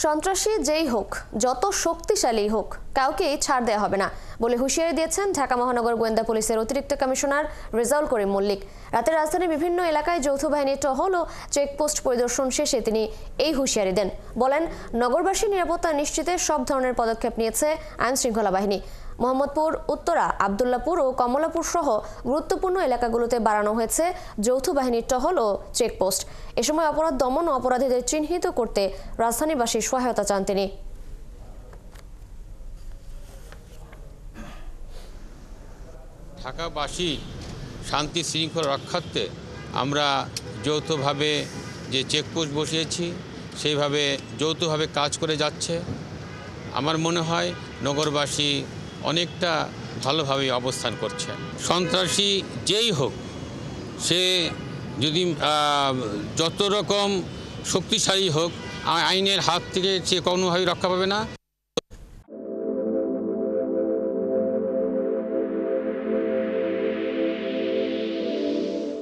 সন্ত্রাসী যেই হোক, যত শক্তিশালী হোক, কাউকেই ছাড় দেওয়া হবে না বলে হুঁশিয়ারি দিয়েছেন ঢাকা মহানগর গোয়েন্দা পুলিশের অতিরিক্ত কমিশনার রেজাউল করিম মল্লিক। রাতে রাজধানীর বিভিন্ন এলাকায় যৌথ বাহিনীর টহল ও চেকপোস্ট পরিদর্শন শেষে তিনি এই হুঁশিয়ারি দেন। বলেন, নগরবাসীর নিরাপত্তা নিশ্চিতে সব ধরনের পদক্ষেপ নিয়েছে আইন শৃঙ্খলা বাহিনী। মোহাম্মদপুর, উত্তরা, আব্দুল্লাপুর ও কমলাপুর সহ গুরুত্বপূর্ণ এলাকাগুলোতে বাড়ানো হয়েছে যৌথ বাহিনীর টহল ও চেকপোস্ট। এ সময় অপরাধ দমন ও অপরাধীদের চিহ্নিত করতে রাজধানীবাসীর সহায়তা চান তিনি। ঢাকাবাসী শান্তি শৃঙ্খলা রক্ষার্থে আমরা যৌথভাবে যে চেকপোস্ট বসিয়েছি সেইভাবে যৌথভাবে কাজ করে যাচ্ছে। আমার মনে হয় নগরবাসী অনেকটা ভালোভাবে অবস্থান করছে। সন্ত্রাসী যেই হোক, সে যদি যত রকম শক্তিশালী হোক, আইনের হাত থেকে সে কোনোভাবেই রক্ষা পাবে না।